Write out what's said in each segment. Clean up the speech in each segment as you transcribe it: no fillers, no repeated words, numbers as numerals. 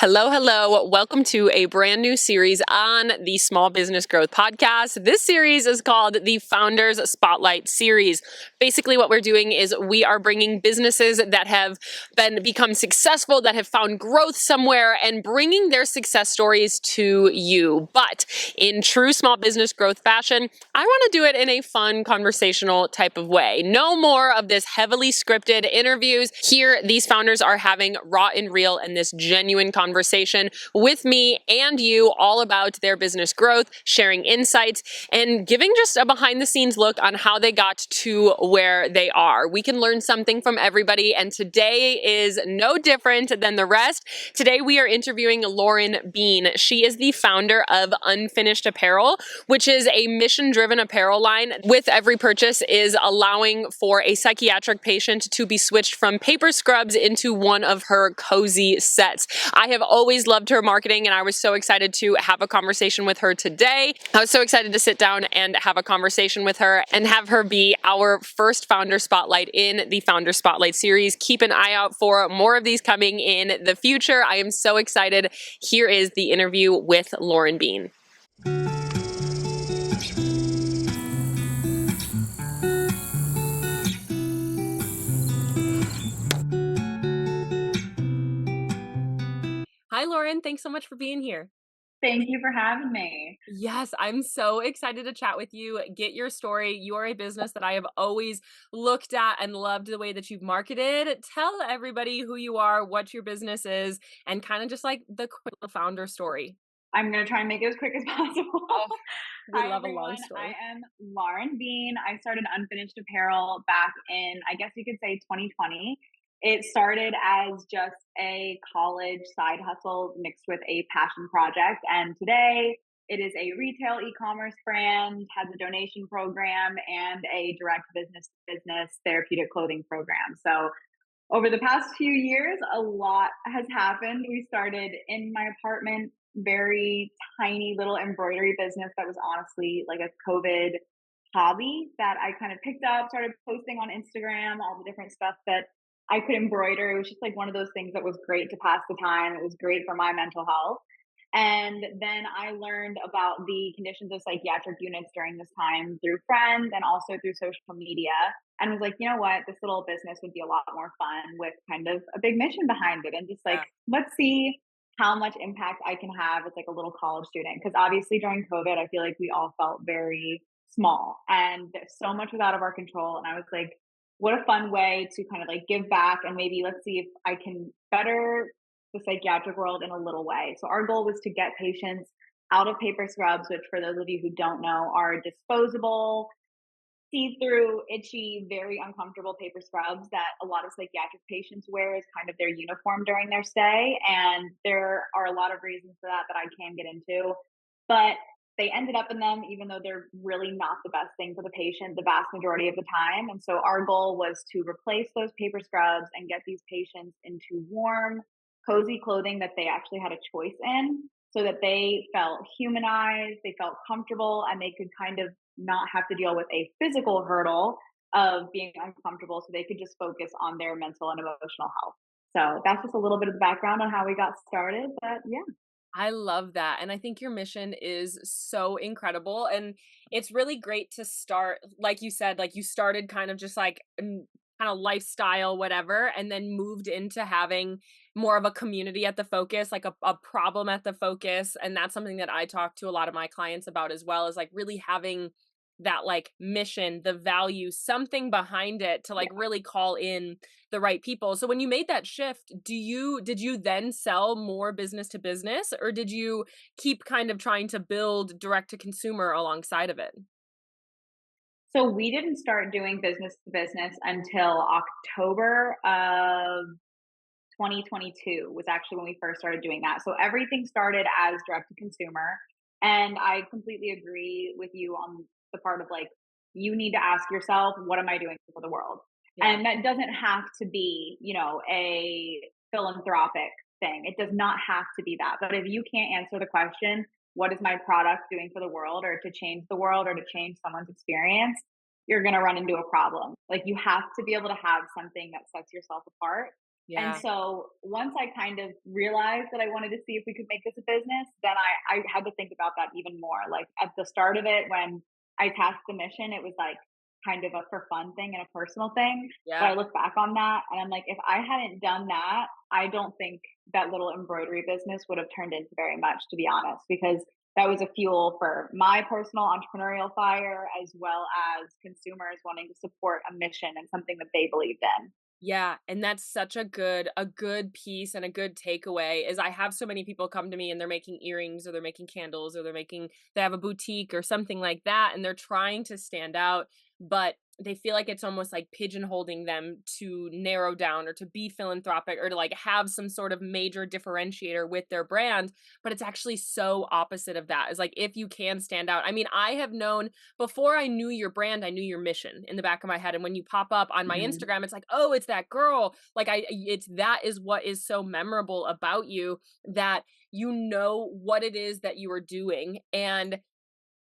Hello, hello. Welcome to a brand new series on the Small Business Growth Podcast. This series is called the Founders Spotlight Series. Basically, what we're doing is we are bringing businesses that have become successful, that have found growth somewhere, and bringing their success stories to you. But in true small business growth fashion, I want to do it in a fun, conversational type of way. No more of this heavily scripted interviews. Here, these founders are having raw and real and this genuine conversation with me and you all about their business growth, sharing insights, and giving just a behind the scenes look on how they got to where they are. We can learn something from everybody, and today is no different than the rest. Today we are interviewing Lauren Bean. She is the founder of Unfinished Apparel, which is a mission-driven apparel line with every purchase is allowing for a psychiatric patient to be switched from paper scrubs into one of her cozy sets. I have always loved her marketing, and I was so excited to have a conversation with her today. I was so excited to sit down and have a conversation with her and have her be our first founder spotlight in the Founder Spotlight series. Keep an eye out for more of these coming in the future. I am so excited. Here is the interview with Lauren Bean. Hi, Lauren. Thanks so much for being here. Thank you for having me. Yes, I'm so excited to chat with you, get your story. You are a business that I have always looked at and loved the way that you've marketed. Tell everybody who you are, what your business is, and kind of just like the quick founder story. I'm going to try and make it as quick as possible. Oh, we Hi, love a long everyone. I story. am Lauren Bean. I started Unfinished Apparel back in, I guess you could say, 2020. It started as just a college side hustle mixed with a passion project. And today it is a retail e-commerce brand, has a donation program, and a direct business to business therapeutic clothing program. So over the past few years, a lot has happened. We started in my apartment, very tiny little embroidery business that was honestly like a COVID hobby that I kind of picked up, started posting on Instagram, all the different stuff that I could embroider. It was just like one of those things that was great to pass the time. It was great for my mental health. And then I learned about the conditions of psychiatric units during this time through friends and also through social media. And was like, you know what, this little business would be a lot more fun with kind of a big mission behind it. And just like, Yeah. let's see how much impact I can have as like a little college student. Because obviously during COVID, I feel like we all felt very small and so much was out of our control. And I was like, what a fun way to kind of like give back and maybe let's see if I can better the psychiatric world in a little way. So our goal was to get patients out of paper scrubs, which for those of you who don't know are disposable, see-through, itchy, very uncomfortable paper scrubs that a lot of psychiatric patients wear as kind of their uniform during their stay. And there are a lot of reasons for that I can get into. But they ended up in them, even though they're really not the best thing for the patient the vast majority of the time. And so our goal was to replace those paper scrubs and get these patients into warm, cozy clothing that they actually had a choice in so that they felt humanized, they felt comfortable, and they could kind of not have to deal with a physical hurdle of being uncomfortable so they could just focus on their mental and emotional health. So that's just a little bit of the background on how we got started. But yeah. I love that. And I think your mission is so incredible. And it's really great to start, like you said, like you started kind of just like kind of lifestyle, whatever, and then moved into having more of a community at the focus, like a problem at the focus. And that's something that I talk to a lot of my clients about as well, is like really having that like mission, the value, something behind it to like really call in the right people. So when you made that shift, did you then sell more business to business, or did you keep kind of trying to build direct to consumer alongside of it? So we didn't start doing business to business until October of 2022 was actually when we first started doing that. So everything started as direct to consumer. And I completely agree with you on the part of like, you need to ask yourself, what am I doing for the world? Yeah. And that doesn't have to be, a philanthropic thing. It does not have to be that. But if you can't answer the question, what is my product doing for the world or to change the world or to change someone's experience, you're going to run into a problem. Like you have to be able to have something that sets yourself apart. And Yeah. so once I kind of realized that I wanted to see if we could make this a business, then I had to think about that even more. Like at the start of it, when I tasked the mission, it was like kind of a for fun thing and a personal thing. But I Yeah. look back on that and I'm like, if I hadn't done that, I don't think that little embroidery business would have turned into very much, to be honest, because that was a fuel for my personal entrepreneurial fire, as well as consumers wanting to support a mission and something that they believed in. Yeah, and that's such a good piece and a good takeaway is I have so many people come to me and they're making earrings or they're making candles or they have a boutique or something like that and they're trying to stand out, but they feel like it's almost like pigeonholing them to narrow down or to be philanthropic or to like have some sort of major differentiator with their brand, but it's actually so opposite of that. Is like if you can stand out. I mean, I have known before I knew your brand, I knew your mission in the back of my head. And when you pop up on my Mhm. Instagram, it's like, oh, it's that girl. Like it's that is what is so memorable about you that you know what it is that you are doing. And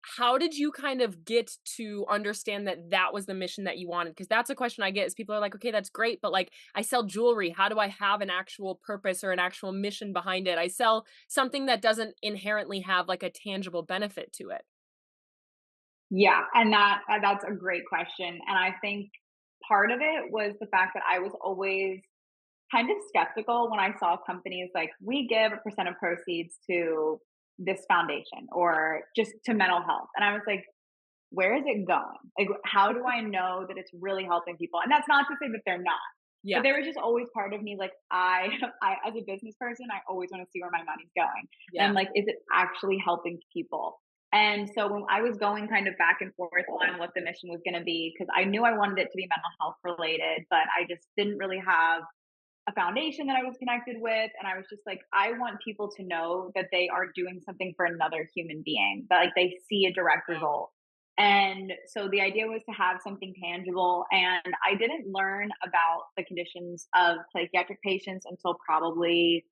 how did you kind of get to understand that that was the mission that you wanted? Because that's a question I get is people are like, okay, that's great, but like I sell jewelry. How do I have an actual purpose or an actual mission behind it? I sell something that doesn't inherently have like a tangible benefit to it. Yeah, and that's a great question, and I think part of it was the fact that I was always kind of skeptical when I saw companies like, "We give a percent of proceeds to this foundation," or just to mental health, and I was like, "Where is it going? Like, how do I know that it's really helping people?" And that's not to say that they're not, but Yeah. there was just always part of me like, I I as a business person, I always wanna see where my money's going, and I'm Yeah. like, "Is it actually helping people?" And so when I was going kind of back and forth on what the mission was gonna be, because I knew I wanted it to be mental health related, but I just didn't really have a foundation that I was connected with. And I was just like, I want people to know that they are doing something for another human being, that like they see a direct Wow. result. And so the idea was to have something tangible. And I didn't learn about the conditions of psychiatric patients until probably,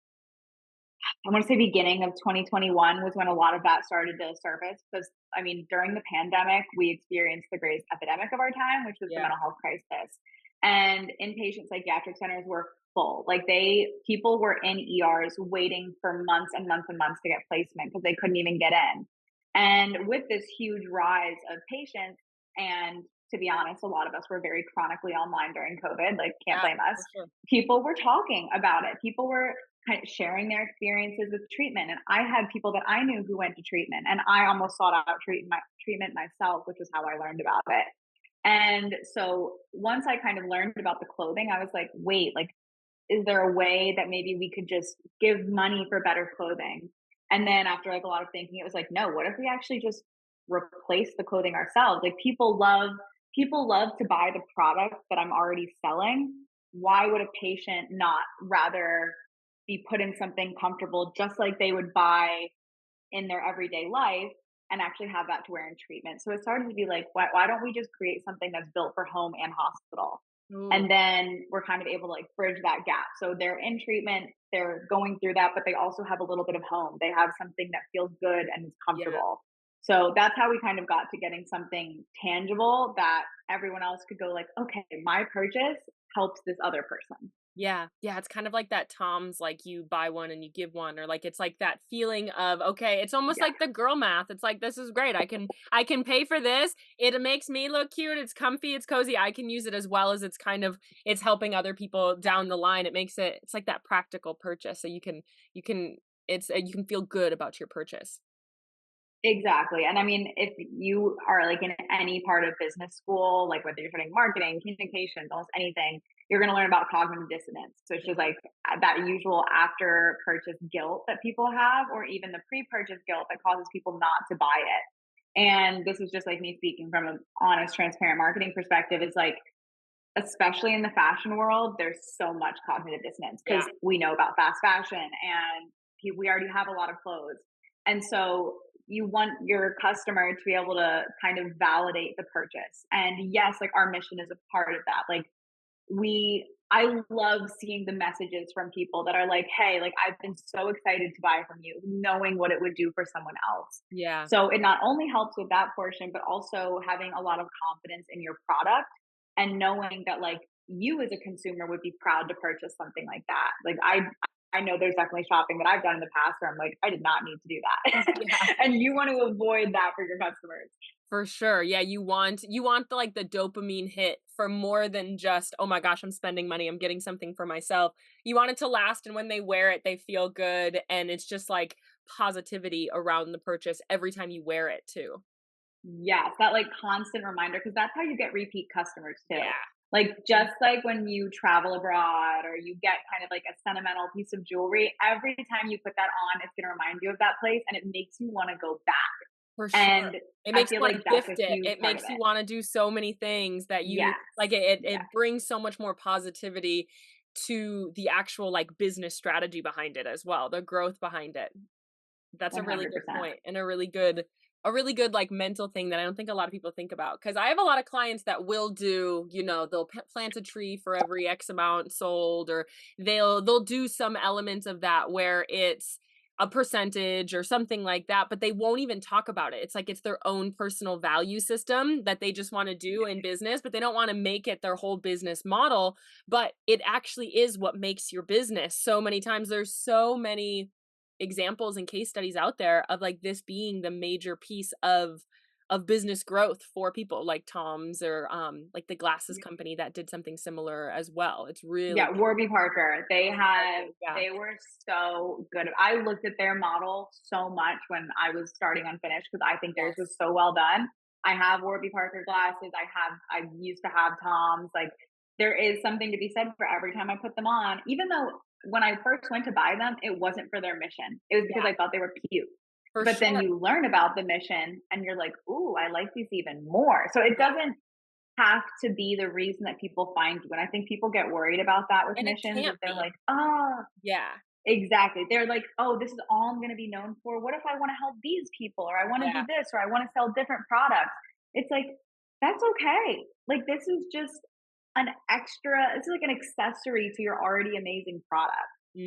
I want to say beginning of 2021 was when a lot of that started to surface. Because I mean, during the pandemic, we experienced the greatest epidemic of our time, which was the Yeah. mental health crisis. And inpatient psychiatric centers were full. Like people were in ERs waiting for months and months and months to get placement because they couldn't even get in. And with this huge rise of patients, and to be honest, a lot of us were very chronically online during COVID, like can't Yeah, blame us. for sure. People were talking about it. People were kind of sharing their experiences with treatment. And I had people that I knew who went to treatment, and I almost sought out treatment myself, which is how I learned about it. And so once I kind of learned about the clothing, I was like, wait, like, is there a way that maybe we could just give money for better clothing? And then after like a lot of thinking, it was like, no, what if we actually just replace the clothing ourselves? Like people love to buy the product that I'm already selling. Why would a patient not rather be put in something comfortable just like they would buy in their everyday life and actually have that to wear in treatment? So it started to be like, why don't we just create something that's built for home and hospital? Ooh. And then we're kind of able to like bridge that gap. So they're in treatment, they're going through that, but they also have a little bit of home. They have something that feels good and is Yeah. comfortable. So that's how we kind of got to getting something tangible that everyone else could go like, okay, my purchase helps this other person. Yeah. Yeah, it's kind of like that Tom's, like, you buy one and you give one, or, like, it's like that feeling of, okay, it's almost Yeah. like the girl math. It's like, "This is great. I can pay for this. It makes me look cute. It's comfy. It's cozy. I can use it as well as it's helping other people down the line." It's like that practical purchase, so you can you can feel good about your purchase. Exactly. And I mean, if you are like in any part of business school, like whether you're studying marketing, communications, almost anything, you're going to learn about cognitive dissonance. So it's just like that usual after purchase guilt that people have, or even the pre purchase guilt that causes people not to buy it. And this is just like me speaking from an honest, transparent marketing perspective, is like, especially in the fashion world, there's so much cognitive dissonance Yeah. because we know about fast fashion and we already have a lot of clothes. And so you want your customer to be able to kind of validate the purchase. And yes, like our mission is a part of that. Like I love seeing the messages from people that are like, hey, like I've been so excited to buy from you, knowing what it would do for someone else. Yeah. So it not only helps with that portion, but also having a lot of confidence in your product and knowing that like you as a consumer would be proud to purchase something like that. Like I know there's definitely shopping that I've done in the past where I'm like, I did not need to do Yeah. that. And you want to avoid that for your customers. For sure. Yeah, you want the like the dopamine hit for more than just, "Oh my gosh, I'm spending money, I'm getting something for myself." You want it to last, and when they wear it, they feel good, and it's just like positivity around the purchase every time you wear it too. Yes, that like constant reminder because that's how you get repeat customers too. Yeah. Like just like when you travel abroad or you get kind of like a sentimental piece of jewelry, every time you put that on, it's going to remind you of that place and it makes you want to go back. For sure. And It I makes you feel wanna like that's a gift it. huge It part of makes you it. wanna do so many things that you Yes. like, it Yes. brings so much more positivity to the actual, like, business strategy behind it as well, the growth behind it. That's a really good 100%. point and a really good, like, mental thing that I don't think a lot of people think about. Because I have a lot of clients that will do, they'll plant a tree for every X amount sold, or they'll do some element of that where it's a percentage or something like that, but they won't even talk about it. It's like it's their own personal value system that they just wanna do in business, but they don't wanna make it their whole business model, but it actually is what makes your business. So many times there's so many examples and case studies out there of like this being the major piece of business growth for people like Tom's, or like the glasses company that did something similar as well. It's really Yeah, Warby Parker. Warby Parker, yeah. They were so good. I looked at their model so much when I was starting Unfinished because I think theirs Yes. was so well done. I have Warby Parker glasses. I used to have Tom's. Like there is something to be said for every time I put them on. Even though when I first went to buy them, it wasn't for their mission. It was because Yeah, I thought they were cute. for But then sure. you learn about the mission and you're like, ooh, I like these even more. So it Yeah, doesn't have to be the reason that people find you. And I think people get worried about that with and it missions is can't they're be. like, oh, Yeah, exactly. They're like, oh, this is all I'm going to be known for. What if I want to help these people or I want to yeah, do this or I want to sell different products? It's like, that's okay. Like, this is just an extra, it's like an accessory to your already amazing product.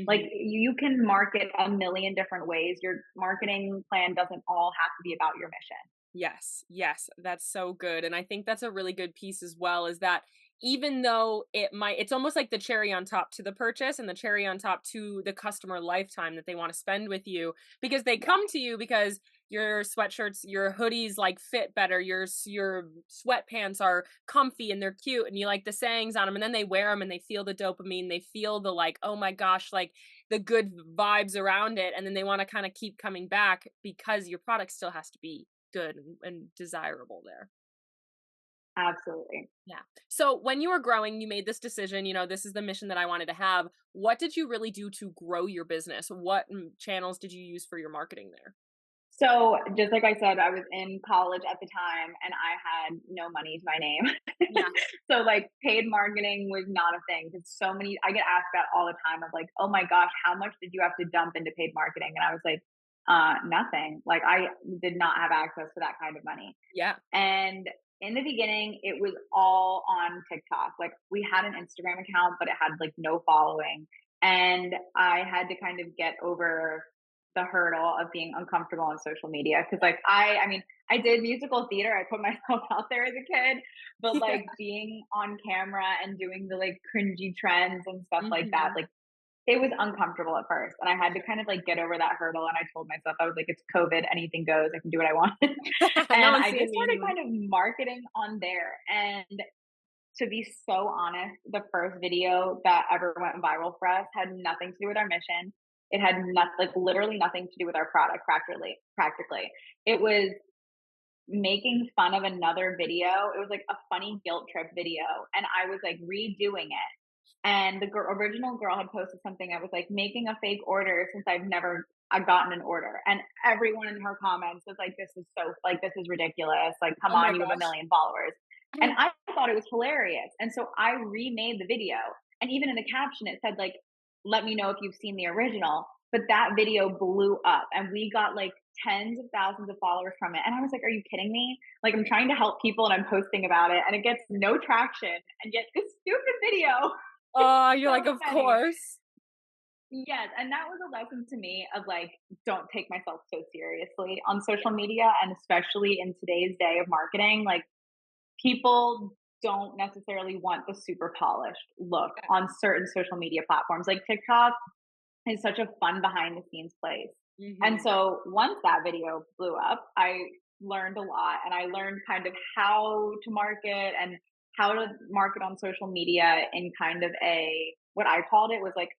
Like, mhm. you can market a million different ways. Your marketing plan doesn't all have to be about your mission. Yes, yes, that's so good, and I think that's a really good piece as well, is that even though it's almost like the cherry on top to the purchase and the cherry on top to the customer lifetime that they wanna spend with you, because they Yeah. come to you because your sweatshirts, your hoodies, like, fit better, your sweatpants are comfy and they're cute and you like the sayings on them, and then they wear them and they feel the dopamine, they feel the, like, "Oh my gosh," like, the good vibes around it, and then they wanna kinda keep coming back because your product still has to be good and desirable there. Absolutely. Yeah. So when you were growing, you made this decision, this is the mission that I wanted to have. What did you really do to grow your business? What channels did you use for your marketing there? So, just like I said, I was in college at the time and I had no money to my name. Yeah. So, like, paid marketing was not a thing because so many, I get asked that all the time of like, oh my gosh, how much did you have to dump into paid marketing? And I was like, nothing. Like, I did not have access to that kind of money. Yeah. And in the beginning, it was all on TikTok. Like, we had an Instagram account, but it had like no following. And I had to kind of get over the hurdle of being uncomfortable on social media because like I mean I did musical theater, I put myself out there as a kid, but Yeah. like being on camera and doing the like cringy trends and stuff like that, Mhm. like it was uncomfortable at first and I had to kind of like get over that hurdle and I told myself I was like it's COVID, anything goes, I can do what I want. No And one's I seeing just me started anyway. kind of marketing on there and to be so honest, the first video that ever went viral for us had nothing to do with our mission. It had nothing, like literally nothing to do with our product practically. Practically. It was making fun of another video. It was like a funny guilt trip video. And I was like redoing it. And the original girl had posted something. I was like making a fake order since I've gotten an order. And everyone in her comments was like, this is so, like, this is ridiculous. Like, come Oh my on, you have a gosh. million followers. And I thought it was hilarious. And so I remade the video. And even in the caption, it said, like, let me know if you've seen the original. But that video blew up and we got like tens of thousands of followers from it. And I was like, are you kidding me? Like, I'm trying to help people and I'm posting about it and it gets no traction. And yet, this stupid video Oh, you're like, so of many. course. Yes, and that was a lesson to me of like, don't take myself so seriously on social media, and especially in today's day of marketing. Like, people don't necessarily want the super polished look Yeah. on certain social media platforms. Like TikTok is such a fun behind the scenes place. And Mhm. so once that video blew up, I learned a lot and I learned kind of how to market and how to market on social media in kind of a what I called it was like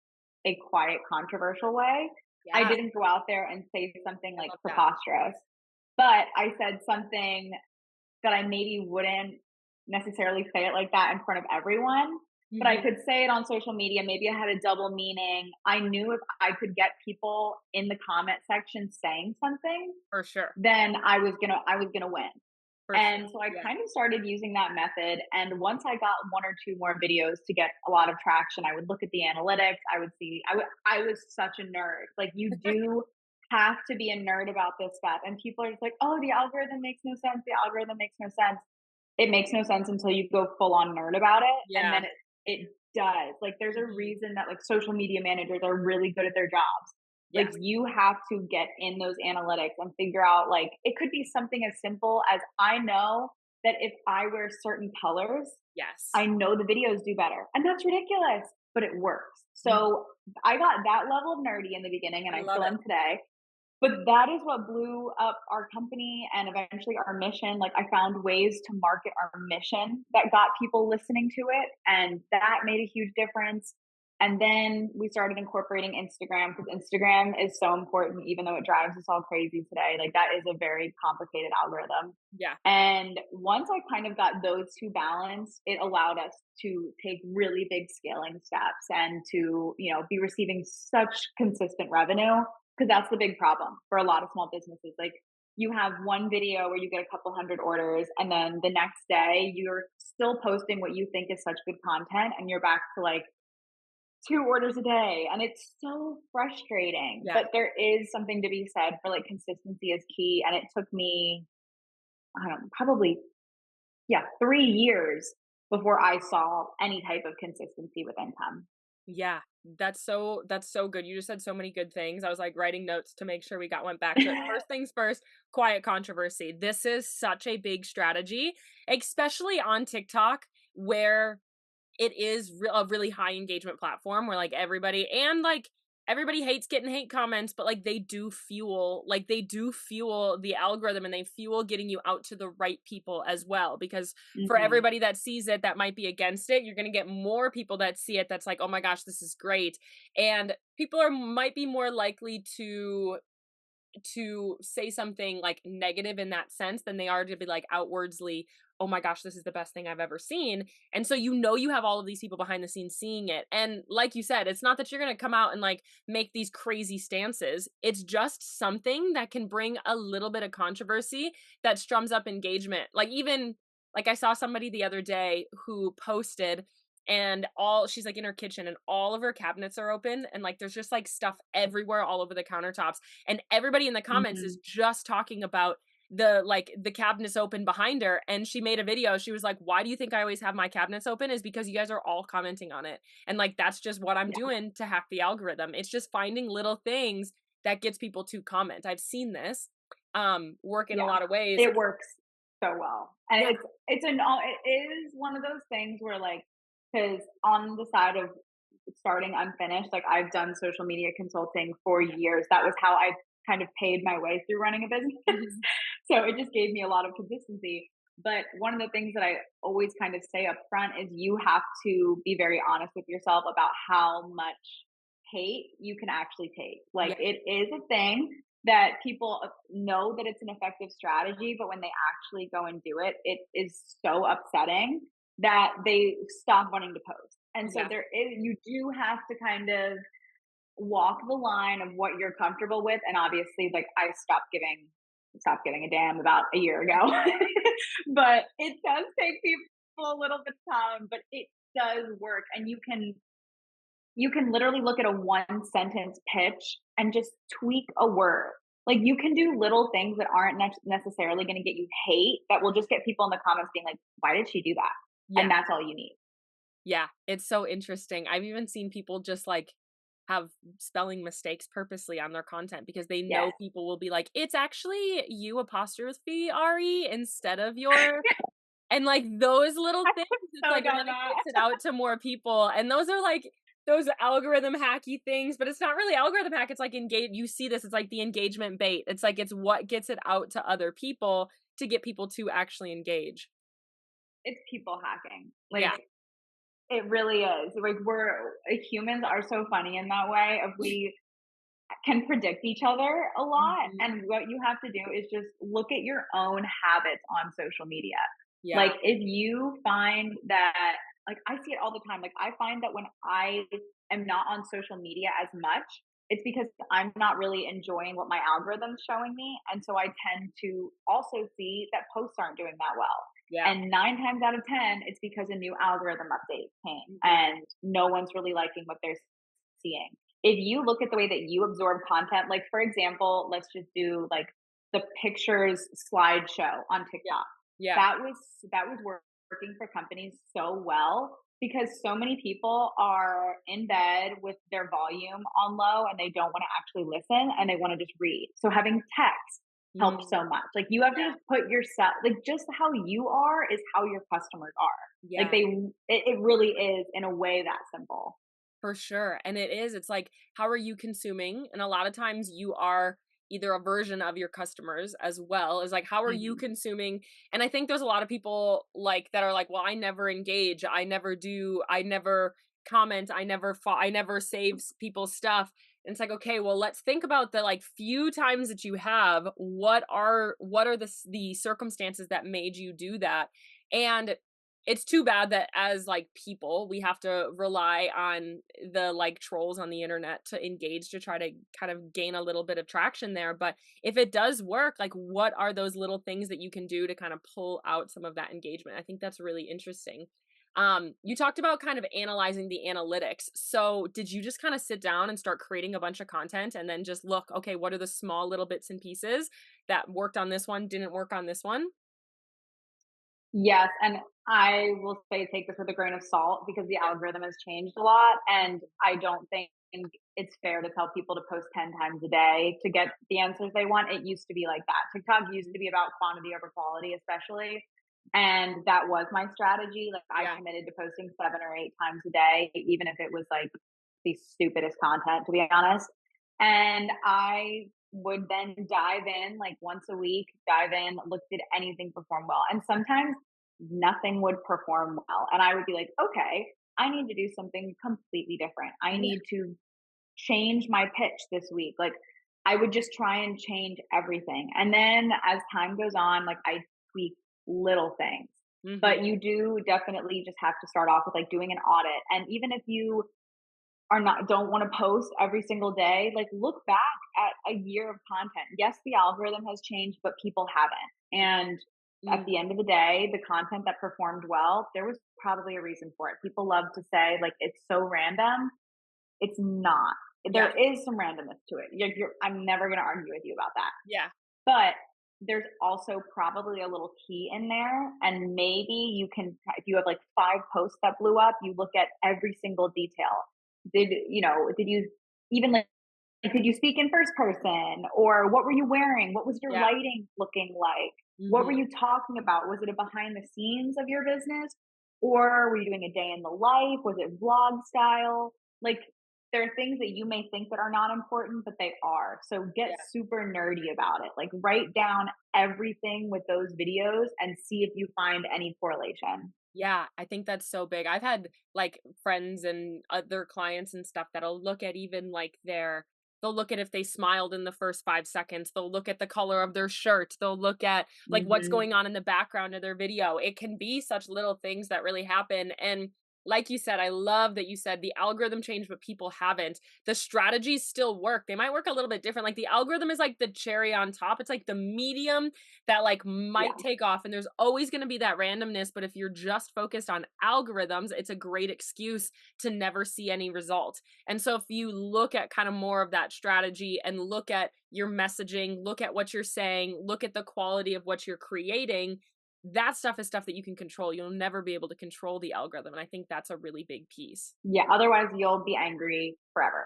a quiet controversial way. I Yeah, didn't go out there and say something I like love that. preposterous, but I said something that I maybe wouldn't necessarily say it like that in front of everyone, but I Mhm. could say it on social media. Maybe I had a double meaning. I knew if I could get people in the comment section saying something, For sure. then I was gonna win. For sure. And so I Yeah. kind of started using that method. And once I got one or two more videos to get a lot of traction, I would look at the analytics. I would see, I was such a nerd. Like, you do have to be a nerd about this stuff. And people are just like, oh, the algorithm makes no sense. The algorithm makes no sense. It makes no sense until you go full on nerd about it. And Yeah. then it does. Like, there's a Mhm. reason that like social media managers are really good at their jobs. Like, Yes. you have to get in those analytics and figure out, like, it could be something as simple as I know that if I wear certain colors, Yes. I know the videos do better. And that's ridiculous, but it works. Mhm. So I got that level of nerdy in the beginning and I I love still it. am today. But that is what blew up our company and eventually our mission. Like, I found ways to market our mission that got people listening to it, and that made a huge difference. And then we started incorporating Instagram because Instagram is so important, even though it drives us all crazy today. Like, that is a very complicated algorithm. Yeah. And once I kind of got those two balanced, it allowed us to take really big scaling steps and to, be receiving such consistent revenue because that's the big problem for a lot of small businesses. Like, you have one video where you get a couple hundred orders, and then the next day you're still posting what you think is such good content, and you're back to like two orders a day. And it's so frustrating. Yeah. But there is something to be said for like consistency is key. And it took me, I don't know, probably, yeah, 3 years before I saw any type of consistency with income. Yeah. That's so good. You just said so many good things. I was like writing notes to make sure we went back to it. First things first, quiet controversy. This is such a big strategy, especially on TikTok where it is a really high engagement platform where like everybody hates getting hate comments, but like they do fuel the algorithm and they fuel getting you out to the right people as well, because for Hmm. everybody that sees it that might be against it, you're going to get more people that see it that's like, oh my gosh, this is great. And people might be more likely to say something like negative in that sense than they are to be like outwardsly, oh my gosh, this is the best thing I've ever seen. And so you have all of these people behind the scenes seeing it. And like you said, it's not that you're going to come out and like make these crazy stances. It's just something that can bring a little bit of controversy that strums up engagement. Like, even like I saw somebody the other day who posted, and all she's like in her kitchen and all of her cabinets are open and like there's just like stuff everywhere all over the countertops, and everybody in the comments is Hmm. just talking about the cabinets open behind her. And she made a video, she was like, why do you think I always have my cabinets open? Is because you guys are all commenting on it, and like that's just what I'm Yeah. doing to hack the algorithm. It's just finding little things that gets people to comment. I've seen this work in a Yeah. lot of ways. It works so well. And Yeah. it is one of those things where, like, because on the side of starting Unfinished, like, I've done social media consulting for years. That was how I kind of paid my way through running a business. Mhm. So it just gave me a lot of consistency. But one of the things that I always kind of say up front is you have to be very honest with yourself about how much hate you can actually take. Like, Yeah. it is a thing that people know that it's an effective strategy, but when they actually go and do it, it is so upsetting that they stop wanting to post. And so Yeah. you do have to kind of walk the line of what you're comfortable with. And obviously, like, I stopped giving a damn about a year ago. But it does take people a little bit of time, but it does work. And you can literally look at a one sentence pitch and just tweak a word. Like, you can do little things that aren't necessarily going to get you hate, that will just get people in the comments being like, why did she do that? Yeah. And that's all you need. Yeah, it's so interesting. I've even seen people just like have spelling mistakes purposely on their content because they know Yes. people will be like, it's actually you apostrophe re instead of your. And like those little I've things, it's so like, and done then it that. gets it out to more people. And those are like those algorithm hacky things, but it's not really algorithm hack. It's like engage. You see this, it's like the engagement bait. It's like, it's what gets it out to other people to get people to actually engage. It's people hacking. Yeah. Like, it really is. Like, humans are so funny in that way. If we can predict each other a lot, Mhm. and what you have to do is just look at your own habits on social media. Yeah. Like, if you find that, like, I see it all the time. Like, I find that when I am not on social media as much, it's because I'm not really enjoying what my algorithm's showing me, and so I tend to also see that posts aren't doing that well. Yeah. And 9 times out of 10, it's because a new algorithm update came Mhm. and no one's really liking what they're seeing. If you look at the way that you absorb content, like, for example, let's just do like the pictures slideshow on Yeah. TikTok. Yeah. That was working for companies so well because so many people are in bed with their volume on low and they don't want to actually listen and they want to just read. So having text helps Mhm. so much. Like, you have to Yeah. just put yourself, like, just how you are is how your customers are. Like, Yeah. it really is in a way that simple. For sure. And it is, it's like, how are you consuming? And a lot of times you are either a version of your customers as well as like, how are you Mhm. consuming? And I think there's a lot of people like that are like, well, I never engage. I never do. I never comment. I never save people's stuff. And it's like, okay, well, let's think about the like few times that you have, what are the circumstances that made you do that? And it's too bad that as like people we have to rely on the like trolls on the internet to engage to try to kind of gain a little bit of traction there. But if it does work, like what are those little things that you can do to kind of pull out some of that engagement? I think that's really interesting. You talked about kind of analyzing the analytics. So did you just kind of sit down and start creating a bunch of content and then just look, okay, what are the small little bits and pieces that worked on this one, didn't work on this one? Yes, and I will say take this with a grain of salt because the algorithm has changed a lot, and I don't think it's fair to tell people to post 10 times a day to get the answers they want. It used to be like that. TikTok used to be about quantity over quality, especially, and that was my strategy. Like, I Yeah. committed to posting 7 or 8 times a day, even if it was like the stupidest content, to be honest. And I would then dive in like once a week, dive in, look, did anything perform well? And sometimes nothing would perform well. And I would be like, okay, I need to do something completely different. I Yeah. need to change my pitch this week. Like, I would just try and change everything. And then as time goes on, like, I tweak little things. But Mhm. you do definitely just have to start off with like doing an audit. And even if you don't want to post every single day, like, look back at a year of content. Yes, the algorithm has changed, but people haven't. And at Mm. the end of the day, the content that performed well, there was probably a reason for it. People love to say like it's so random. It's not. Yeah. There is some randomness to it. I'm never going to argue with you about that. Yeah. But there's also probably a little key in there. And maybe you can, if you have like 5 posts that blew up, you look at every single detail. Did you even like, did you speak in first person? Or what were you wearing? What was your Yeah. lighting looking like? What were Mhm. you talking about? Was it a behind the scenes of your business? Or were you doing a day in the life? Was it vlog style? Like, there are things that you may think that are not important, but they are. So get Yeah. super nerdy about it. Like, write down everything with those videos and see if you find any correlation. Yeah, I think that's so big. I've had like friends and other clients and stuff that'll look at even like they'll look at if they smiled in the first 5 seconds. They'll look at the color of their shirt. They'll look at like what's Hmm. going on in the background of their video. It can be such little things that really happen. And like you said, I love that you said the algorithm changed, but people haven't. The strategies still work. They might work a little bit different. Like the algorithm is like the cherry on top. It's like the medium that like might Yeah. take off, and there's always going to be that randomness. But if you're just focused on algorithms, it's a great excuse to never see any result. And so if you look at kind of more of that strategy and look at your messaging, look at what you're saying, look at the quality of what you're creating, that stuff is stuff that you can control. You'll never be able to control the algorithm, and I think that's a really big piece. Yeah. Otherwise, you'll be angry forever.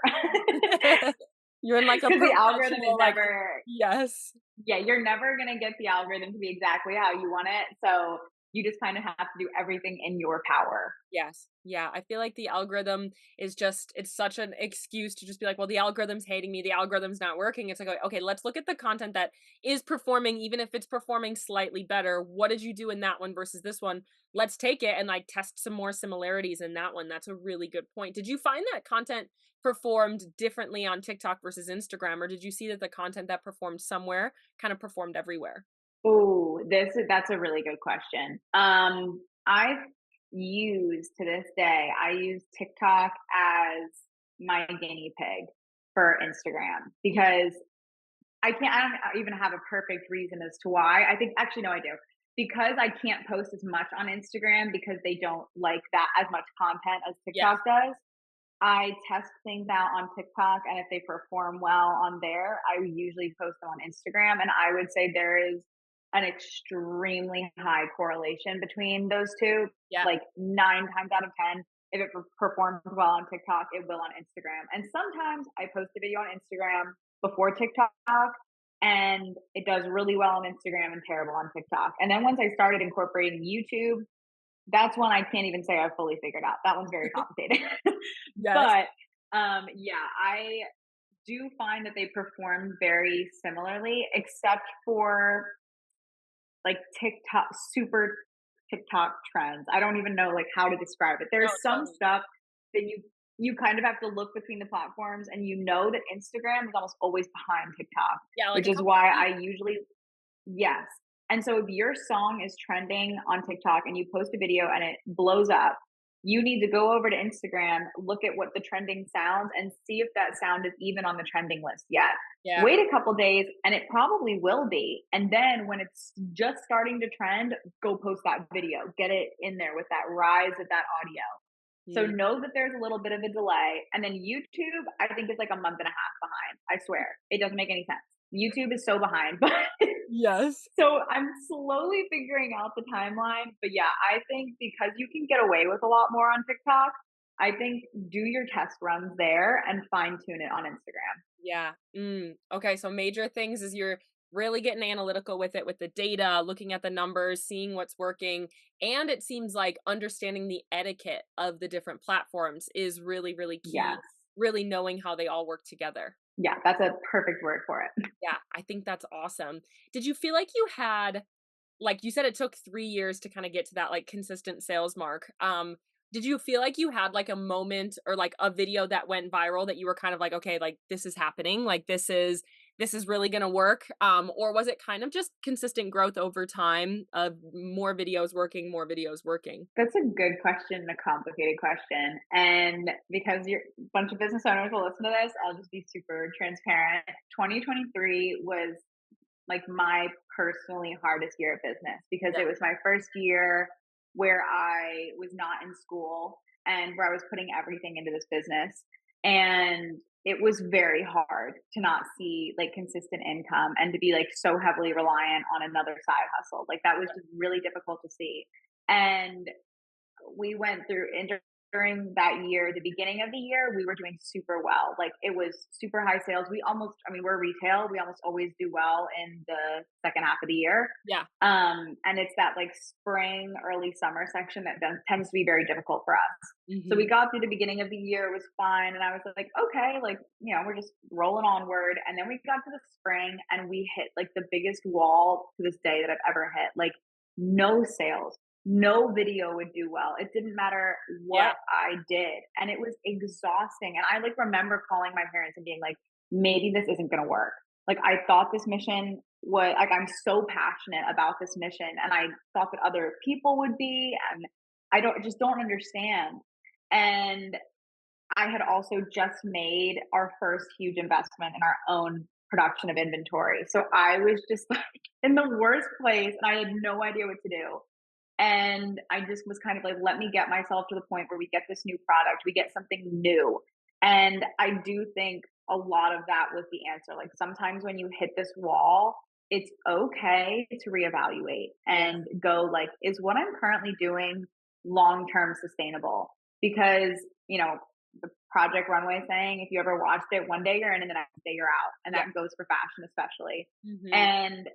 You're in like a Because the algorithm is perpetual like, never, yes. yeah, you're never going to get the algorithm to be exactly how you want it. So You just kind of have to do everything in your power. Yes. Yeah. I feel like the algorithm is just, it's such an excuse to just be like, well, the algorithm's hating me. The algorithm's not working. It's like, okay, let's look at the content that is performing, even if it's performing slightly better. What did you do in that one versus this one? Let's take it and like test some more similarities in that one. That's a really good point. Did you find that content performed differently on TikTok versus Instagram, or did you see that the content that performed somewhere kind of performed everywhere? Oh, that's a really good question. I've used to this day, I use TikTok as my guinea pig for Instagram because I don't even have a perfect reason as to why. I think actually no, I do. Because I can't post as much on Instagram because they don't like that as much content as Yes. TikTok does. I test things out on TikTok, and if they perform well on there, I usually post them on Instagram. And I would say there is an extremely high correlation between those two. Yeah. Like 9 times out of 10, if it performs well on TikTok, it will on Instagram. And sometimes I post a video on Instagram before TikTok, and it does really well on Instagram and terrible on TikTok. And then once I started incorporating YouTube, that's one I can't even say I've fully figured out. That one's very complicated. Yes. But, yeah, I do find that they perform very similarly, except for, like, TikTok super TikTok trends. I don't even know, like, how to describe it. No, There's some totally. stuff that you kind of have to look between the platforms, and you know that Instagram is almost always behind TikTok, Yeah, like which a is couple of why weeks. I usually yes. And so if your song is trending on TikTok and you post a video and it blows up, you need to go over to Instagram, look at what the trending sounds and see if that sound is even on the trending list yet. Yeah. Wait a couple days and it probably will be. And then when it's just starting to trend, go post that video. Get it in there with that rise of that audio. So Mm. know that there's a little bit of a delay. And then YouTube, I think is like a month and a half behind. I swear. It doesn't make any sense. YouTube is so behind, but Yes. so I'm slowly figuring out the timeline, but yeah, I think because you can get away with a lot more on TikTok, I think do your test runs there and fine tune it on Instagram. Yeah. Okay. So major things is you're really getting analytical with it, with the data, looking at the numbers, seeing what's working. And it seems like understanding the etiquette of the different platforms is really, really Yes. key, really knowing how they all work together. Yeah, that's a perfect word for it. Yeah. I think that's awesome. Did you feel like you had, like you said, it took 3 years to kind of get to that like consistent sales mark. Did you feel like you had like a moment or like a video that went viral that you were kind of like, okay, like this is happening, like this is really gonna work? Or was it kind of just consistent growth over time of more videos working, more videos working? That's a good question and a complicated question. And because you're a bunch of business owners will listen to this, I'll just be super transparent. 2023 was like my personally hardest year of business because Yeah. it was my first year where I was not in school and where I was putting everything into this business. And it was very hard to not see like consistent income and to be like so heavily reliant on another side hustle. Like that was just really difficult to see. And we went through during that year, the beginning of the year, we were doing super well. Like it was super high sales. I mean, we're retail. We almost always do well in the second half of the year. Yeah. And it's that like spring, early summer section that tends to be very difficult for us. So we Hmm. got through the beginning of the year, it was fine. And I was like, okay, like, we're just rolling onward. And then we got to the spring and we hit like the biggest wall to this day that I've ever hit. Like no sales, no video would do well. It didn't matter Yeah. what I did. And it was exhausting. And I like remember calling my parents and being like, maybe this isn't going to work. Like I thought this mission was like, I'm so passionate about this mission and I thought that other people would be. And just don't understand. And I had also just made our first huge investment in our own production of inventory. So I was just like in the worst place and I had no idea what to do. And I just was kind of like, let me get myself to the point where we get this new product, we get something new. And I do think a lot of that was the answer. Like sometimes when you hit this wall, it's okay to reevaluate Yeah. and go like, is what I'm currently doing long term sustainable? Because, the Project Runway saying, if you ever watched it, one day you're in and the next day you're out. And Yeah. that goes for fashion especially. Hmm. And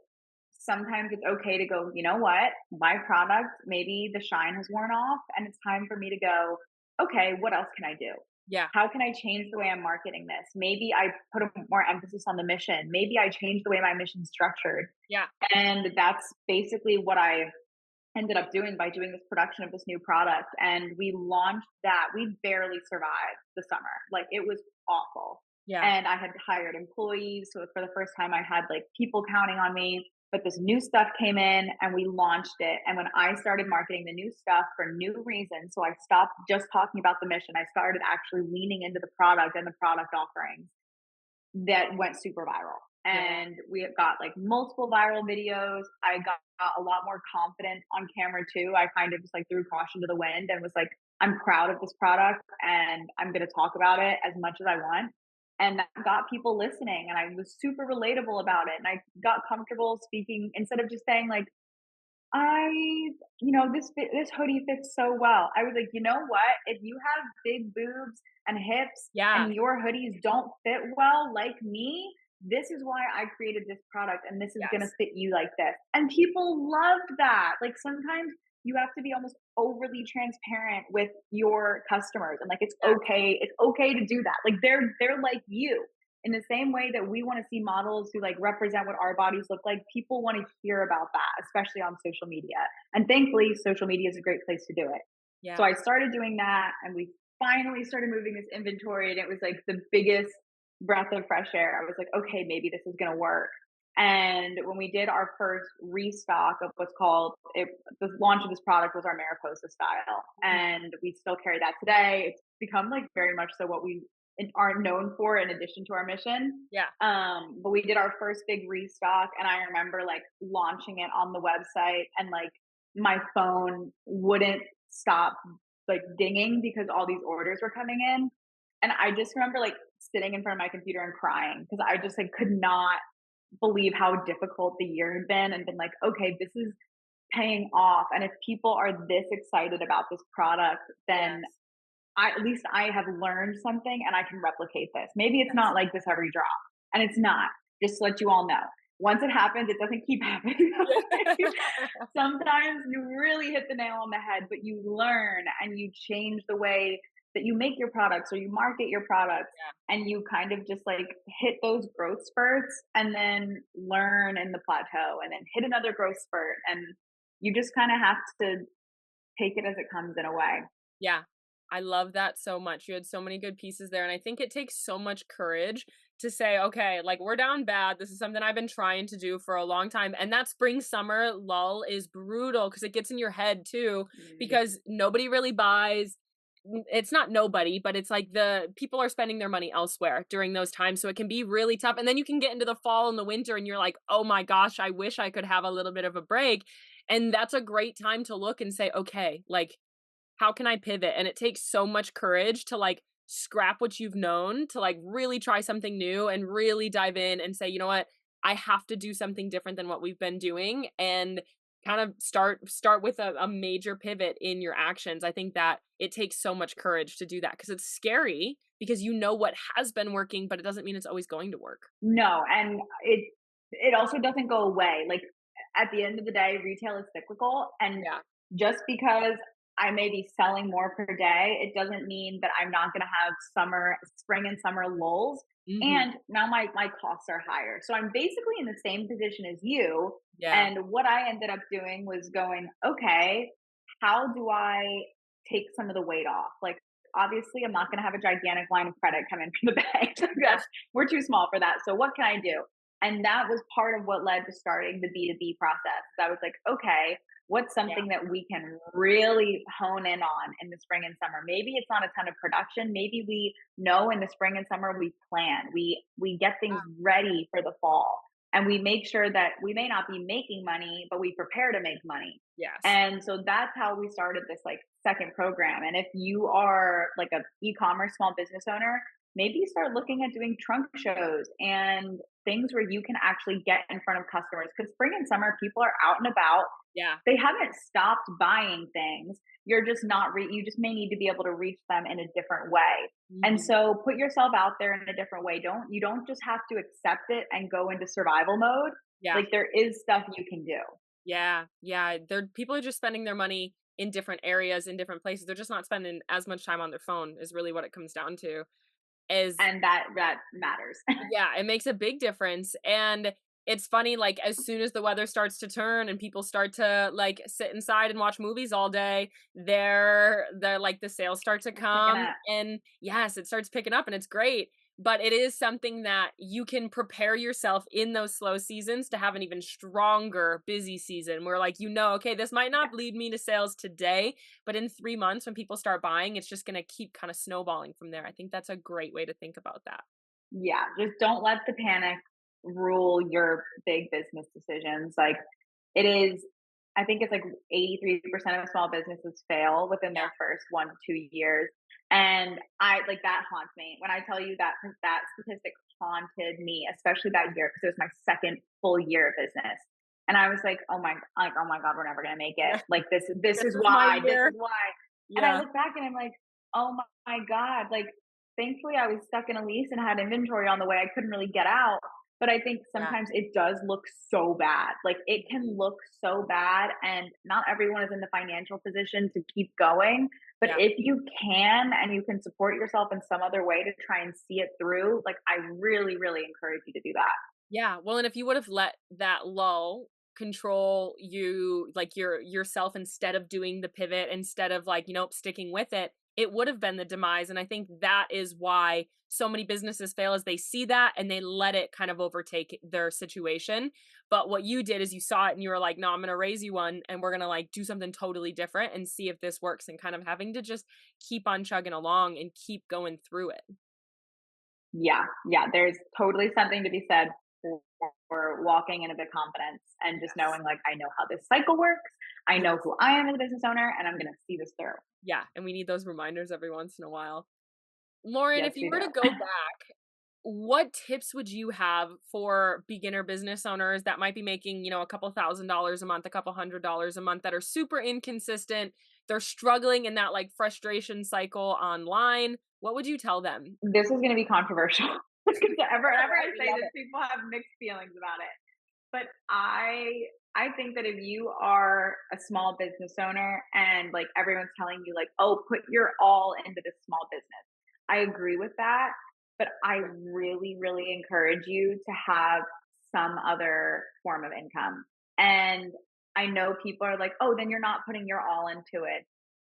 sometimes it's okay to go, you know what? My product, maybe the shine has worn off and it's time for me to go, okay, what else can I do? Yeah. How can I change the way I'm marketing this? Maybe I put a more emphasis on the mission. Maybe I change the way my mission's structured. Yeah. And that's basically what I ended up doing by doing this production of this new product. And we launched that. We barely survived the summer. Like it was awful. Yeah. And I had hired employees. So for the first time, I had like people counting on me. But this new stuff came in and we launched it. And when I started marketing the new stuff for new reasons, so I stopped just talking about the mission, I started actually leaning into the product and the product offerings that went super viral. Yeah. And we got like multiple viral videos. I got a lot more confident on camera too. I kind of just like threw caution to the wind and was like, I'm proud of this product and I'm going to talk about it as much as I want. And that got people listening. And I was super relatable about it. And I got comfortable speaking instead of just saying, like, I, this hoodie fits so well. I was like, you know what? If you have big boobs and hips Yeah. and your hoodies don't fit well like me, this is why I created this product and this is going to Yes. fit you like this. And people loved that. Like sometimes you have to be almost overly transparent with your customers and like Yeah. it's okay to do that. Like they're like you in the same way that we want to see models who like represent what our bodies look like. People want to hear about that, especially on social media. And thankfully social media is a great place to do it. So Yeah. I started doing that and we finally started moving this inventory and it was like the biggest breath of fresh air. I was like, okay, maybe this is going to work. And when we did our first restock of what's called the launch of this product was our Mariposa style, Mhm. and we still carry that today. It's become like very much so what we are known for in addition to our mission. Yeah. But we did our first big restock, and I remember like launching it on the website, and like my phone wouldn't stop like dinging because all these orders were coming in, and I just remember like sitting in front of my computer and crying because I just like could not believe how difficult the year had been and been like, okay, this is paying off. And if people are this excited about this product, then Yes. at least I have learned something and I can replicate this. Maybe it's Yes. not like this every drop. And it's not, just to let you all know. Once it happens, it doesn't keep happening. Sometimes you really hit the nail on the head, but you learn and you change the way that you make your products or you market your products Yeah. and you kind of just like hit those growth spurts and then learn in the plateau and then hit another growth spurt and you just kind of have to take it as it comes in a way. Yeah. I love that so much. You had so many good pieces there. And I think it takes so much courage to say, okay, like we're down bad. This is something I've been trying to do for a long time. And that spring summer lull is brutal because it gets in your head too, Mm. because nobody really buys. It's not nobody, but it's like the people are spending their money elsewhere during those times. So it can be really tough. And then you can get into the fall and the winter and you're like, oh my gosh, I wish I could have a little bit of a break. And that's a great time to look and say, okay, like, how can I pivot? And it takes so much courage to like scrap what you've known to like really try something new and really dive in and say, you know what? I have to do something different than what we've been doing and kind of start with a major pivot in your actions. I think that it takes so much courage to do that because it's scary because you know what has been working, but it doesn't mean it's always going to work. No, and it also doesn't go away. Like at the end of the day, retail is cyclical, and Yeah. just because I may be selling more per day, it doesn't mean that I'm not going to have spring and summer lulls. Hmm. And now my costs are higher, so I'm basically in the same position as you. Yeah. And what I ended up doing was going, okay, how do I take some of the weight off? Like obviously, I'm not going to have a gigantic line of credit come in from the bank. Yeah. We're too small for that. So what can I do? And that was part of what led to starting the B2B process. I was like, okay, what's Yeah. something that we can really hone in the spring and summer? Maybe it's not a ton of production. Maybe we know in the spring and summer we plan. We get things ready for the fall. And we make sure that we may not be making money, but we prepare to make money. Yes. And so that's how we started this like second program. And if you are like a e-commerce small business owner, maybe you start looking at doing trunk shows and things where you can actually get in front of customers because spring and summer people are out and about. Yeah. They haven't stopped buying things. You're just not you just may need to be able to reach them in a different way. And Mhm. so put yourself out there in a different way. You don't just have to accept it and go into survival mode. Yeah. Like there is stuff you can do. Yeah. Yeah. People are just spending their money in different areas, in different places. They're just not spending as much time on their phone is really what it comes down to. Is And that matters. Yeah, it makes a big difference, and it's funny, like, as soon as the weather starts to turn and people start to, like, sit inside and watch movies all day, they're like, the sales start to It's picking come, up. and yes, it starts picking up, and it's great, but it is something that you can prepare yourself in those slow seasons to have an even stronger busy season where, like, "Okay, this might Yeah. not lead me to sales today, but in 3 months when people start buying, it's just gonna keep kinda snowballing from there." I think that's a great way to think about that. Yeah, just don't let the panic rule your big business decisions. Like it is, I think it's like 83% of small businesses fail within Yeah. their first 1 to 2 years. And I like that haunts me when I tell you that that statistic haunted me, especially that year because it was my second full year of business. And I was like, oh my God, we're never gonna make it. Yeah. Like this This is is my why, this is year. why. And I Yeah. look back and I'm like, oh my God, like thankfully I was stuck in a lease and had inventory on the way. I couldn't really get out. But I think Yeah. sometimes it does look so bad. Like it can look so bad, and not everyone is in the financial position to keep going. But Yeah. if you can and you can support yourself in some other way to try and see it through, like I really, really encourage you to do that. Yeah. Well, and if you would have let that lull control you, like yourself, instead of doing the pivot, instead of like, sticking with it, it would have been the demise. And I think that is why so many businesses fail is they see that and they let it kind of overtake their situation. But what you did is you saw it and you were like, no, I'm going to raise you one and we're going to like do something totally different and see if this works, and kind of having to just keep on chugging along and keep going through it. Yeah, yeah. There's totally something to be said for walking in a bit of confidence and just Yes. knowing like I know how this cycle works. I know Yes. who I am as a business owner and I'm gonna see this through. Yeah, and we need those reminders every once in a while. Lauren, Yes, if you we were do. to go back, what tips would you have for beginner business owners that might be making, a couple $1,000s a month, a couple $100s a month, that are super inconsistent? They're struggling in that like frustration cycle online. What would you tell them? This is gonna be controversial because That's all ever I right. We say love this, it. people have mixed feelings about it. But I think that if you are a small business owner and like everyone's telling you like, "Oh, put your all into this small business." I agree with that, but I Yeah. really really encourage you to have some other form of income. And I know people are like, "Oh, then you're not putting your all into it."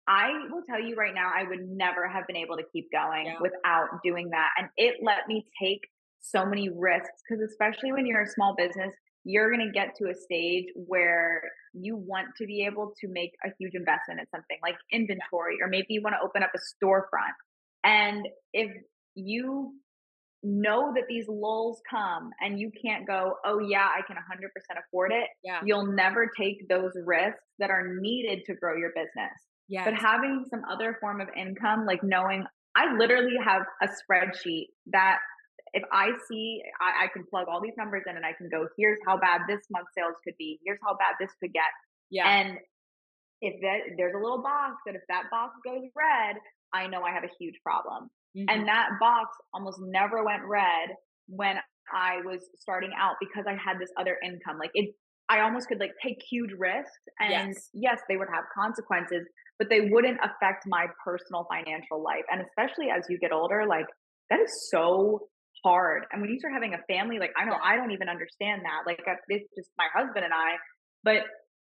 I will tell you right now, I would never have been able to keep going Yeah. without doing that. And it let me take so many risks because, especially when you're a small business, you're going to get to a stage where you want to be able to make a huge investment in something like Yeah. inventory, or maybe you want to open up a storefront. And if you know that these lulls come and you can't go, oh, yeah, I can 100% afford it, Yeah. you'll never take those risks that are needed to grow your business. But Yes. having some other form of income, like knowing I literally have a spreadsheet that if I see, I can plug all these numbers in and I can go, here's how bad this month's sales could be, here's how bad this could get. Yeah. And if there's a little box that if that box goes red, I know I have a huge problem. Hmm. And that box almost never went red when I was starting out because I had this other income. Like it, I almost could like take huge risks, and Yes. yes, they would have consequences, but they wouldn't affect my personal financial life. And especially as you get older, like that is so hard. And when you start having a family, like I know Yeah. I don't even understand that. Like it's just my husband and I, but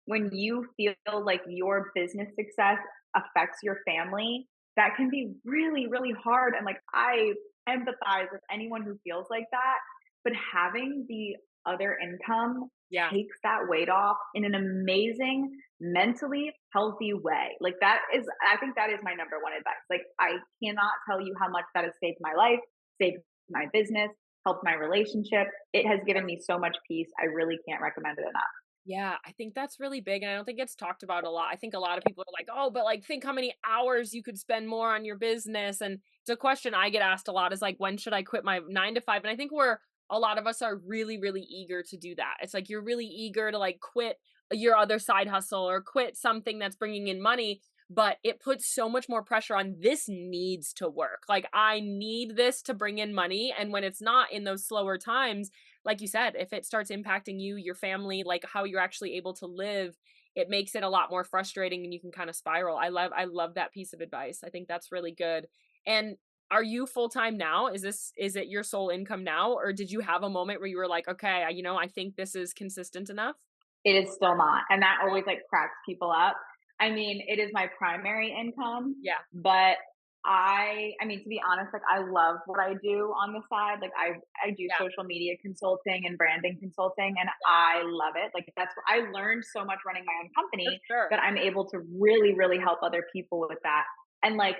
when you feel like your business success affects your family, that can be really, really hard. And like, I empathize with anyone who feels like that. But having the other income Yeah. takes that weight off in an amazing, mentally healthy way. Like, that is, I think that is my number one advice. Like, I cannot tell you how much that has saved my life, saved my business, helped my relationship. It has given me so much peace. I really can't recommend it enough. Yeah, I think that's really big, and I don't think it's talked about a lot. I think a lot of people are like, "Oh, but like think how many hours you could spend more on your business." And it's a question I get asked a lot is like, "When should I quit my 9 to 5?" And I think a lot of us are really really eager to do that. It's like you're really eager to like quit your other side hustle or quit something that's bringing in money, but it puts so much more pressure on this needs to work. Like I need this to bring in money, and when it's not in those slower times, like you said, if it starts impacting you, your family, like how you're actually able to live, it makes it a lot more frustrating and you can kind of spiral. I love that piece of advice. I think that's really good. And are you full time now? Is it your sole income now, or did you have a moment where you were like, okay, I think this is consistent enough? It is still not, and that always, like, cracks people up. I mean, it is my primary income, Yeah, but I mean, to be honest, like, I love what I do on the side. Like, I do yeah, social media consulting and branding consulting, and yeah, I love it. Like, that's I learned so much running my own for company sure. that I'm able to really, really help other people with that. And, like,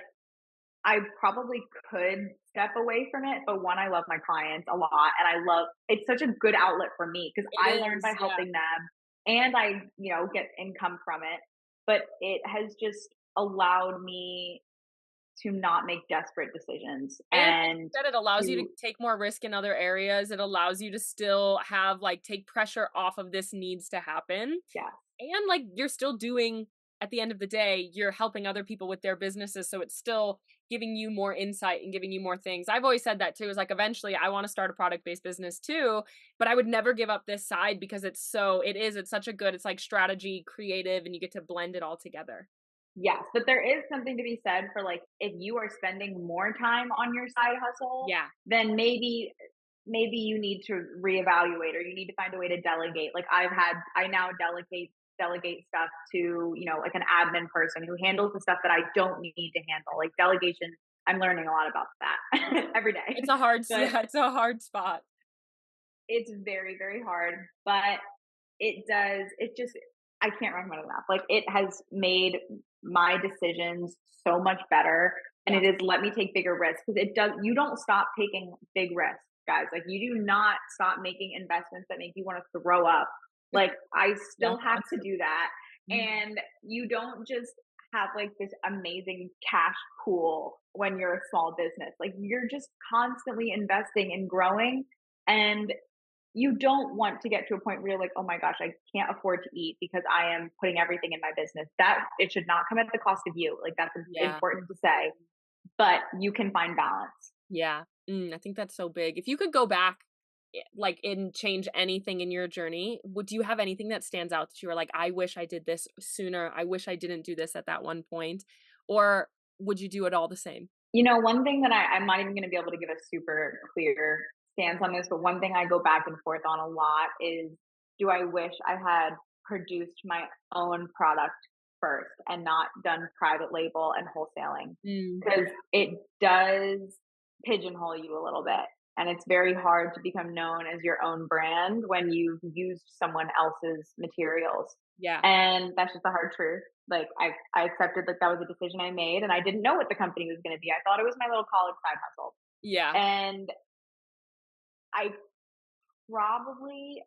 I probably could step away from it, but one, I love my clients a lot, and I love it's such a good outlet for me because It I learned by is, yeah. helping them, and I, get income from it. But it has just allowed me to not make desperate decisions And like you and said, it allows you to to take more risk in other areas. It allows you to still have like take pressure off of this needs to happen. yeah. And like you're still doing at the end of the day, you're helping other people with their businesses. So it's still giving you more insight and giving you more things. I've always said that too, is like eventually I want to start a product based business too, but I would never give up this side because it's such a good, it's like strategy, creative, and you get to blend it all together. Yes, but there is something to be said for, like, if you are spending more time on your side hustle, Yeah. then maybe you need to reevaluate or you need to find a way to delegate. Like, I now delegate stuff to, like, an admin person who handles the stuff that I don't need to handle. Like, delegation, I'm learning a lot about that every day. It's a hard, But yeah, it's a hard spot. it's very, very hard, but it just I can't recommend it enough. Like, it has made my decisions so much better, and it Yes. has let me take bigger risks because it does you don't stop taking big risks, guys. Like, you do not stop making investments that make you wanna throw up. Like, I Yeah, still have to constantly. do that, Mhm. and you don't just have, like, this amazing cash pool when you're a small business. Like, you're just constantly investing and growing, and you don't want to get to a point where you're like, "Oh my gosh, I can't afford to eat because I am putting everything in my business." That it should not come at the cost of you. Like, that's Yeah. important to say, but you can find balance. Yeah. I think that's so big. If you could go back, like, and change anything in your journey, would you have anything that stands out that you were like, "I wish I did this sooner. I wish I didn't do this at that one point," or would you do it all the same? One thing that I'm not even gonna be able to give a super clear stance on this, but one thing I go back and forth on a lot is, do I wish I had produced my own product first and not done private label and wholesaling? Yeah. Because it does pigeonhole you a little bit, and it's very hard to become known as your own brand when you've used someone else's materials. Yeah. And that's just the hard truth. Like, I accepted that that was a decision I made, and I didn't know what the company was going to be. I thought it was my little college side hustle, Yeah. and I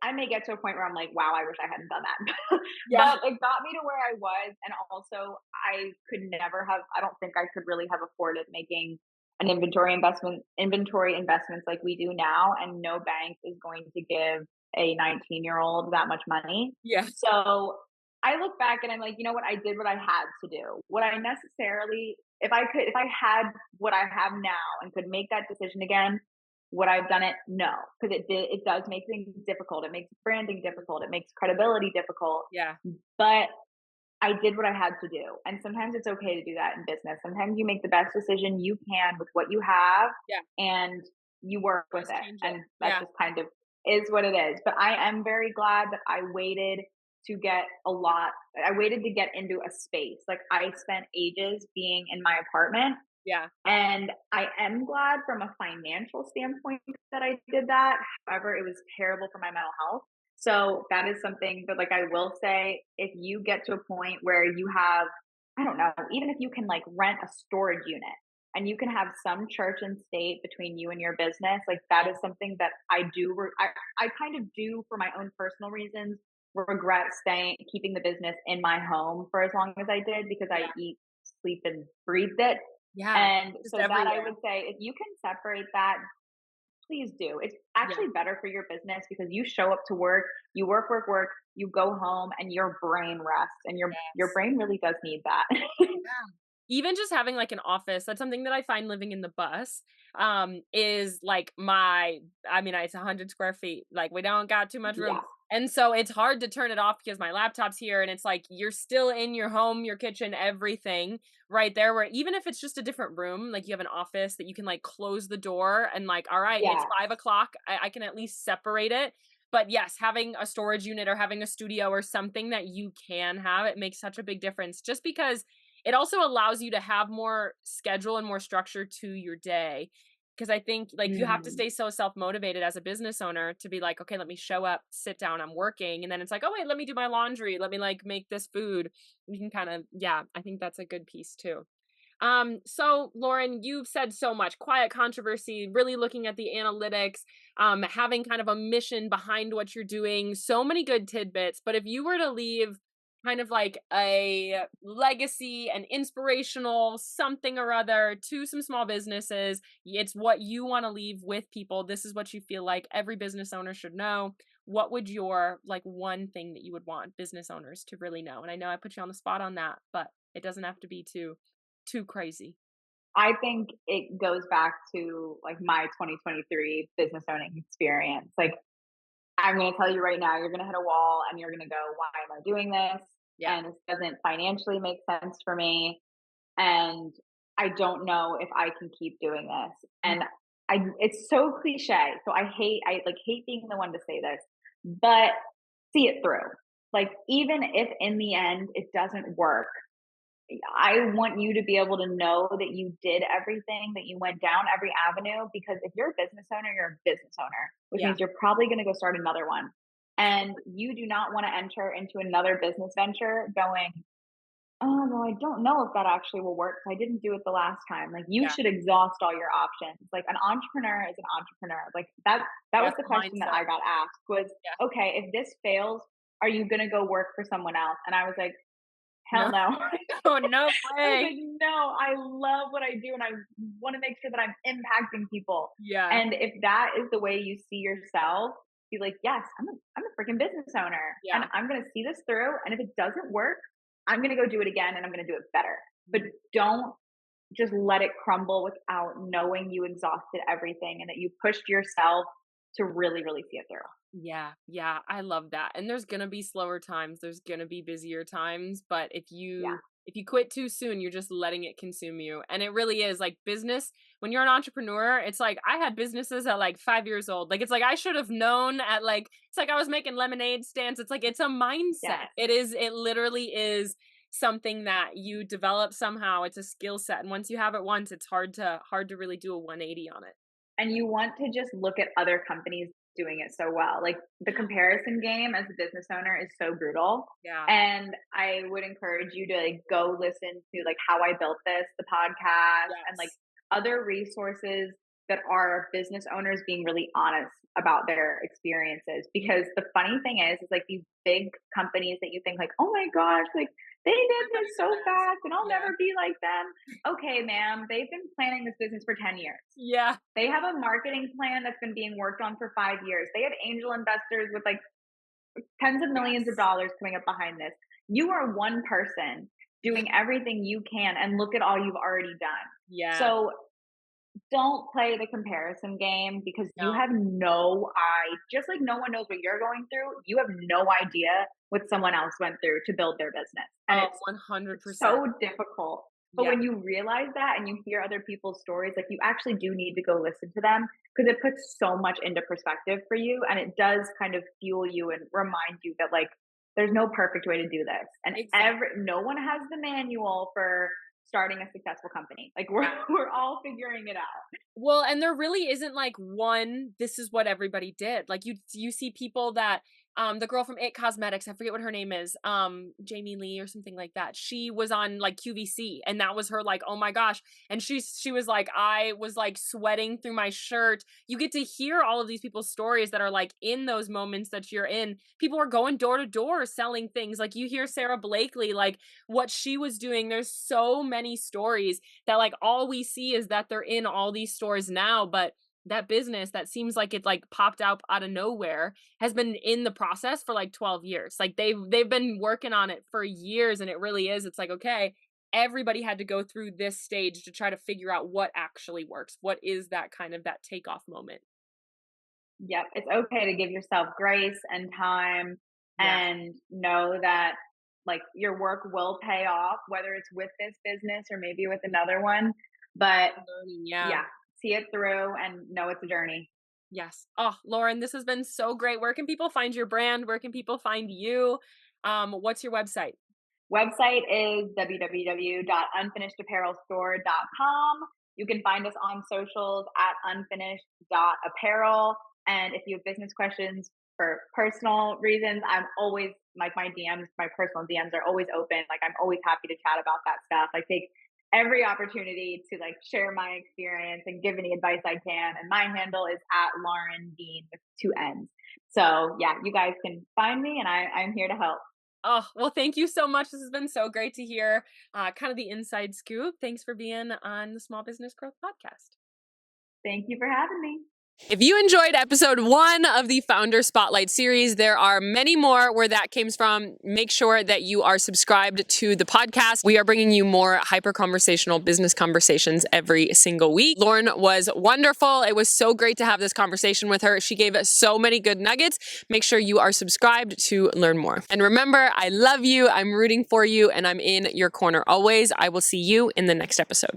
I may get to a point where I'm like, wow, I wish I hadn't done that. Yeah. But it got me to where I was. And also, I could never have, I don't think I could really have afforded making an inventory investments like we do now. And no bank is going to give a 19-year-old that much money. Yeah. So I look back and I'm like, you know what? I did what I had to do. What I necessarily, if I had what I have now and could make that decision again, would I have done it? No, because it does make things difficult. It makes branding difficult. It makes credibility difficult. Yeah. But I did what I had to do. And sometimes it's okay to do that in business. Sometimes you make the best decision you can with what you have Yeah. and you work with Just it. change it. And that Yeah. just kind of is what it is. But I am very glad that to get I waited to get into a space. Like, I spent ages being in my apartment, Yeah. and I am glad from a financial standpoint that I did that. However, it was terrible for my mental health. So that is something that, like, I will say, if you get to a point where you have, I don't know, even if you can, like, rent a storage unit and you can have some church and state between you and your business, like, that is something that I kind of do for my own personal reasons regret keeping the business in my home for as long as I did because I Yeah. eat, sleep, and breathed it. Yeah. And Just so that I everywhere. would say, if you can separate that, please do. It's Yeah. actually better for your business because you show up to work, you work, work, work, you go home, and your brain rests, and your Yes. brain really does need that. Yeah. even just having like an office, that's something that I find living in the bus, is like I mean, it's 100 square feet. Like we don't got too much room. Yeah. And so it's hard to turn it off because my laptop's here and it's like you're still in your home, your kitchen, everything right there where even if it's just a different room, like you have an office that you can like close the door and like, all right, it's Yes. 5 o'clock. I can at least separate it. But yes, having a storage unit or having a studio or something that you can have, it makes such a big difference just because it also allows you to have more schedule and more structure to your day. Because I think like you have to Mhm. stay so self-motivated as a business owner to be like, okay, let me show up, sit down, I'm working. And then it's like, oh wait, let me do my laundry. Let me like make this food. You can kind of, yeah, I think that's a good piece too. So Lauren, you've said so much quiet controversy, really looking at the analytics, having kind of a mission behind what you're doing, so many good tidbits. But if you were to leave kind of like a legacy, an inspirational something or other to some small businesses, it's what you want to leave with people. This is what you feel like every business owner should know. What would your like one thing that you would want business owners to really know? And I know I put you on the spot on that, but it doesn't have to be too crazy. I think it goes back to like my 2023 business owning experience. Like, I'm going to tell you right now, you're going to hit a wall and you're going to go, why am I doing this? Yeah. And this doesn't financially make sense for me. And I don't know if I can keep doing this. Mm. And it's so cliche. So I like hate being the one to say this, but see it through. Like, even if in the end it doesn't work, I want you to be able to know that you did everything, that you went down every avenue, because if you're a business owner, you're a business owner, which Yeah. means you're probably going to go start another one. And you do not want to enter into another business venture going, oh, well, I don't know if that actually will work. I didn't do it the last time. Like, you Yeah. should exhaust all your options. Like, an entrepreneur is an entrepreneur. Like, that was That's the the question that mindset. I got asked was, Yeah. okay, if this fails, are you going to go work for someone else? And I was like, hell No. no. Oh, no I was way. like, no, I love what I do and I want to make sure that I'm impacting people. Yeah. And if that is the way you see yourself, be like, yes, I'm a freaking business owner and Yeah. I'm going to see this through. And if it doesn't work, I'm going to go do it again and I'm going to do it better. But don't just let it crumble without knowing you exhausted everything and that you pushed yourself to really, really see it through. Yeah, yeah, I love that. And there's gonna be slower times, there's gonna be busier times, but Yeah. if you quit too soon, you're just letting it consume you. And it really is like business, when you're an entrepreneur, it's like I had businesses at like 5 years old. Like it's like I should have known at like it's like I was making lemonade stands. It's like it's a mindset. Yes. It literally is something that you develop somehow. It's a skill set. And once you have it once, it's hard to really do a 180 on it. And you want to just look at other companies doing it so well. Like, the comparison game as a business owner is so brutal. Yeah. And I would encourage you to like go listen to like How I Built This, the podcast, and like Yes. other resources that are business owners being really honest about their experiences. Because the funny thing is like these big companies that you think like, oh my gosh, like they did this so fast and I'll Yeah. never be like them. Okay, ma'am, they've been planning this business for 10 years. Yeah. They have a marketing plan that's been being worked on for 5 years. They have angel investors with like tens of millions of Yes. dollars coming up behind this. You are one person doing everything you can, and look at all you've already done. Yeah. So don't play the comparison game because you No. have no idea. Just like no one knows what you're going through, you have no idea what someone else went through to build their business. And Oh, it's 100%. so difficult. But Yeah. when you realize that and you hear other people's stories, like, you actually do need to go listen to them because it puts so much into perspective for you and it does kind of fuel you and remind you that like there's no perfect way to do this. And Exactly. no one has the manual for starting a successful company. Like, we're Yeah. we're all figuring it out. Well, and there really isn't like one, this is what everybody did. Like you see people that the girl from It Cosmetics, I forget what her name is, Jamie Lee or something like that. She was on like QVC and that was her like, oh my gosh. And she was like, I was like sweating through my shirt. You get to hear all of these people's stories that are like in those moments that you're in. People are going door to door selling things. Like you hear Sarah Blakely, like what she was doing. There's so many stories that like all we see is that they're in all these stores now, but that business that seems like it like popped out of nowhere has been in the process for like 12 years. Like they've been working on it for years and it really is. It's like, okay, everybody had to go through this stage to try to figure out what actually works. What is that kind of that takeoff moment? Yep, it's okay to give yourself grace and time Yeah. and know that like your work will pay off, whether it's with this business or maybe with another one. But Learning, yeah. yeah, see it through and know it's a journey. Yes. Oh, Lauren, this has been so great. Where can people find your brand? Where can people find you? What's your website? Website is www.unfinishedapparelstore.com. You can find us on socials at unfinished.apparel. And if you have business questions for personal reasons, I'm always like my DMs, my personal DMs are always open. Like I'm always happy to chat about that stuff. I take every opportunity to like share my experience and give any advice I can. And my handle is at Lauren Dean with 2 N's. So yeah, you guys can find me and I'm here to help. Oh, well, thank you so much. This has been so great to hear kind of the inside scoop. Thanks for being on the Small Business Growth Podcast. Thank you for having me. If you enjoyed episode 1 of the Founder Spotlight series, there are many more where that came from. Make sure that you are subscribed to the podcast. We are bringing you more hyper conversational business conversations every single week. Lauren was wonderful. It was so great to have this conversation with her. She gave us so many good nuggets. Make sure you are subscribed to learn more. And remember, I love you. I'm rooting for you and I'm in your corner always. I will see you in the next episode.